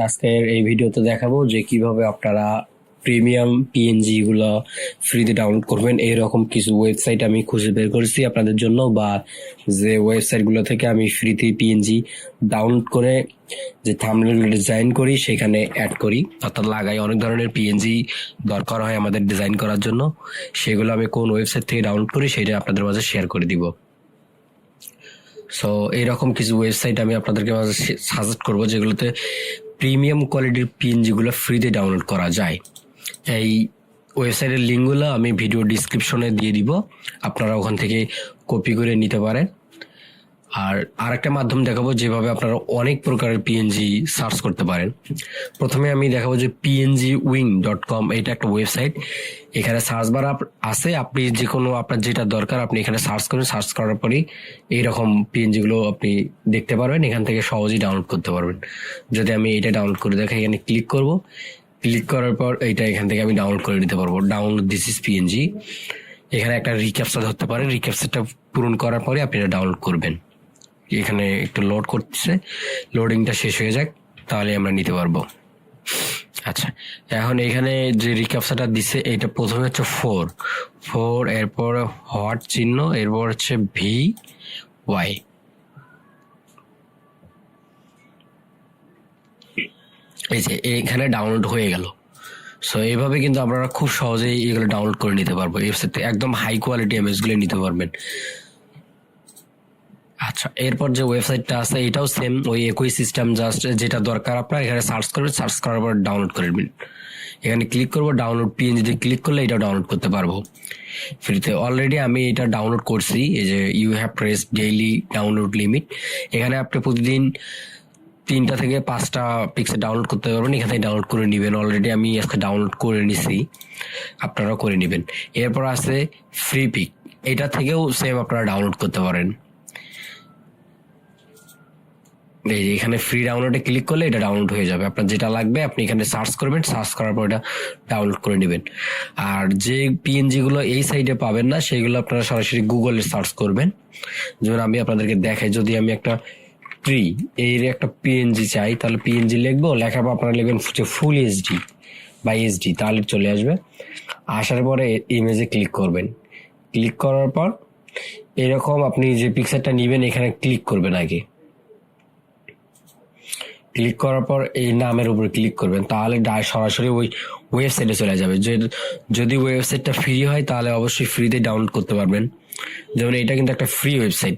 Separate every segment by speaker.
Speaker 1: আজকের এই ভিডিওতে দেখাবো যে কিভাবে আপনারা প্রিমিয়াম পিএনজি গুলো ফ্রিতে ডাউনলোড করবেন। এইরকম কিছু ওয়েবসাইট আমি খুঁজে বের করেছি আপনাদের জন্য, বা যে ওয়েবসাইটগুলো থেকে আমি ফ্রিতে পিএনজি ডাউনলোড করে যে থাম্বনেল ডিজাইন করি সেখানে অ্যাড করি, অর্থাৎ লাগাই। অনেক ধরনের পিএনজি দরকার হয় আমাদের ডিজাইন করার জন্য, সেগুলো আমি কোন ওয়েবসাইট থেকে ডাউনলোড করি সেটা আপনাদের মাঝে শেয়ার করে দিব। সো এইরকম কিছু ওয়েবসাইট আমি আপনাদেরকে মাঝে সাজেস্ট করবো যেগুলোতে প্রিমিয়াম কোয়ালিটির পিএনজিগুলো ফ্রিতে ডাউনলোড করা যায়। এই ওয়েবসাইটের লিঙ্কগুলো আমি ভিডিও ডিসক্রিপশনে দিয়ে দিব, আপনারা ওখান থেকে কপি করে নিতে পারেন। আর আরেকটা মাধ্যম দেখাবো যেভাবে আপনারা অনেক প্রকারের পিএনজি সার্চ করতে পারেন। প্রথমে আমি দেখাবো যে pngwing.com, এটা একটা ওয়েবসাইট। এখানে সার্চ বার আছে, আপনি যে কোনো আপনার যেটা দরকার আপনি এখানে সার্চ করবেন। সার্চ করার পরেই এইরকম পিএনজিগুলো আপনি দেখতে পারবেন, এখান থেকে সহজেই ডাউনলোড করতে পারবেন। যদি আমি এটা ডাউনলোড করে দেখাই, এখানে ক্লিক করব। ক্লিক করার পর এইটা এখান থেকে আমি ডাউনলোড করে নিতে পারবো। Download this is PNG. এখানে একটা রিক্যাপচা ধরতে পারেন, রিক্যাপচাটা পূরণ করার পরে আপনি এটা ডাউনলোড করবেন। এখানে একটু লোড করতেছে, লোডিংটা শেষ হয়ে যাক, তাহলে আমরা নিতে পারবো। আচ্ছা, এখন এখানে যে রিক্যাপচাটা দিছে এটা প্রথমে হচ্ছে 4, এরপর হট চিহ্ন, এরপর হচ্ছে VY। এই যে এখানে ডাউনলোড হয়ে গেল। সো এইভাবে কিন্তু আপনারা খুব সহজেই এগুলো ডাউনলোড করে নিতে পারবো। ওয়েবসাইটে একদম হাই কোয়ালিটি ইমেজগুলো নিতে পারবেন। আচ্ছা, এরপর যে ওয়েবসাইটটা আছে এটাও সেম ওই একই সিস্টেম, জাস্ট যেটা দরকার আপনার এখানে সার্চ করবেন, সার্চ করার পর ডাউনলোড করে নেবেন। এখানে ক্লিক করবো, ডাউনলোড পিএনজি দিয়ে ক্লিক করলে এটা ডাউনলোড করতে পারবো ফ্রিতে। অলরেডি আমি এটা ডাউনলোড করছি, এই যে you have pressed daily download limit. এখানে আপনি প্রতিদিন 3টা থেকে 5টা পিক্সেল ডাউনলোড করতে পারবেন, এখান থেকে ডাউনলোড করে নেবেন। অলরেডি আমি আজকে ডাউনলোড করে নিছি, আপনারাও করে নেবেন। এরপর আছে ফ্রি পিক, এটা থেকেও সেম আপনারা ডাউনলোড করতে পারেন। এখানে ফ্রি ডাউনলোডে ক্লিক করলে এটা ডাউনলোড হয়ে যাবে। আপনার যেটা লাগবে আপনি এখানে সার্চ করবেন, সার্চ করার পর এটা ডাউনলোড করে নেবেন। আর যে পিএনজি গুলো এই সাইডে পাবেন না সেগুলো আপনারা সরাসরি গুগলে সার্চ করবেন। যেমন আমি আপনাদেরকে দেখাই, যদি আমি একটা ট্রি এর একটা পিএনজি চাই, তাহলে পিএনজি লিখবো, লেখার পর আপনারা লিখবেন ফুল এইচডি বা এইচডি, তাহলে চলে আসবে। আসার পরে ইমেজে ক্লিক করবেন। ক্লিক করার পর এরকম আপনি যে পিকচারটা নেবেন এখানে ক্লিক করবেন। আগে ক্লিক করার পর এই নামের উপর ক্লিক করবেন, তাহলে সরাসরি ওই ওয়েবসাইটে চলে যাবে। যদি ওয়েবসাইটটা ফ্রি হয় তাহলে অবশ্যই ফ্রিতে ডাউনলোড করতে পারবেন। যেমন এটা কিন্তু একটা ফ্রি ওয়েবসাইট,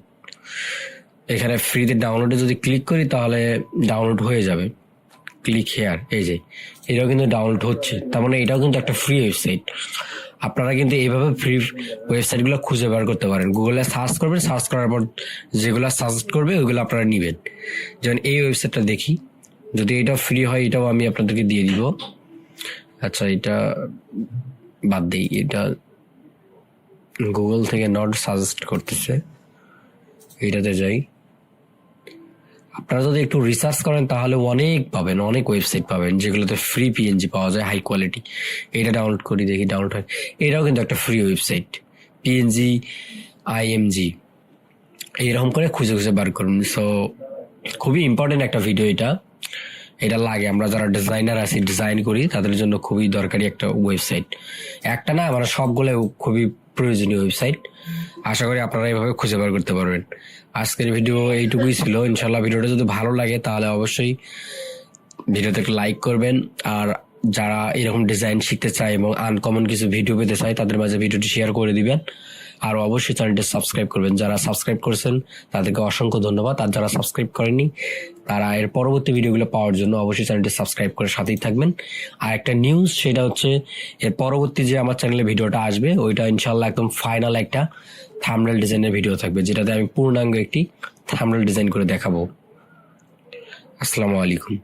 Speaker 1: এখানে ফ্রিতে ডাউনলোডে যদি ক্লিক করি তাহলে ডাউনলোড হয়ে যাবে। ক্লিক হেয়ার, এই যে এটাও কিন্তু ডাউনলোড হচ্ছে, তার মানে এটাও কিন্তু একটা ফ্রি ওয়েবসাইট। আপনারা কিন্তু এইভাবে ফ্রি ওয়েবসাইটগুলো খুঁজে বের করতে পারেন। গুগলে সার্চ করবেন, সার্চ করার পর যেগুলো সাজেস্ট করবে ওইগুলো আপনারা নেবেন। যেমন এই ওয়েবসাইটটা দেখি, যদি এটা ফ্রি হয় এটাও আমি আপনাদেরকে দিয়ে দিব। আচ্ছা, এটা বাদ দিই, এটা গুগল থেকে নট সাজেস্ট করতেছে, এটাতে যাই। আপনারা যদি একটু রিসার্চ করেন তাহলে অনেক পাবেন, অনেক ওয়েবসাইট পাবেন যেগুলোতে ফ্রি পিএনজি পাওয়া যায় হাই কোয়ালিটি। এটা ডাউনলোড করি, দেখি ডাউনলোড হয়। এটাও কিন্তু একটা ফ্রি ওয়েবসাইট, পিএনজি IMG। এইরকম করে খুঁজে খুঁজে বার করুন। সো খুবই ইম্পর্টেন্ট একটা ভিডিও এটা লাগে। আমরা যারা ডিজাইনার আছি, ডিজাইন করি, তাদের জন্য খুবই দরকারি একটা ওয়েবসাইট। একটা না, আমরা সবগুলো খুবই প্রয়োজনীয় ওয়েবসাইট। আশা করি আপনারা এইভাবে খুঁজে বার করতে পারবেন। আজকের ভিডিও এইটুকুই ছিল। ইনশাল্লাহ ভিডিওটা যদি ভালো লাগে তাহলে অবশ্যই ভিডিওতে একটা লাইক করবেন। আর যারা এরকম ডিজাইন শিখতে চায় এবং আনকমন কিছু ভিডিও পেতে চায় তাদের মাঝে ভিডিওটি শেয়ার করে দিবেন। আর অবশ্যই চ্যানেলটি সাবস্ক্রাইব করবেন। যারা সাবস্ক্রাইব করেছেন তাদেরকে অসংখ্য ধন্যবাদ। আর যারা সাবস্ক্রাইব করেননি তারা এর পরবর্তী ভিডিওগুলো পাওয়ার জন্য অবশ্যই চ্যানেলটি সাবস্ক্রাইব করে সাথেই থাকবেন। আর একটা নিউজ, সেটা হচ্ছে এর পরবর্তী যে আমার চ্যানেলে ভিডিওটা আসবে ওইটা ইনশাল্লাহ একদম ফাইনাল একটা থাম্বনেল ডিজাইনের ভিডিও থাকবে, যেটাতে আমি পূর্ণাঙ্গ একটি থাম্বনেল ডিজাইন করে দেখাবো। আসসালামু আলাইকুম।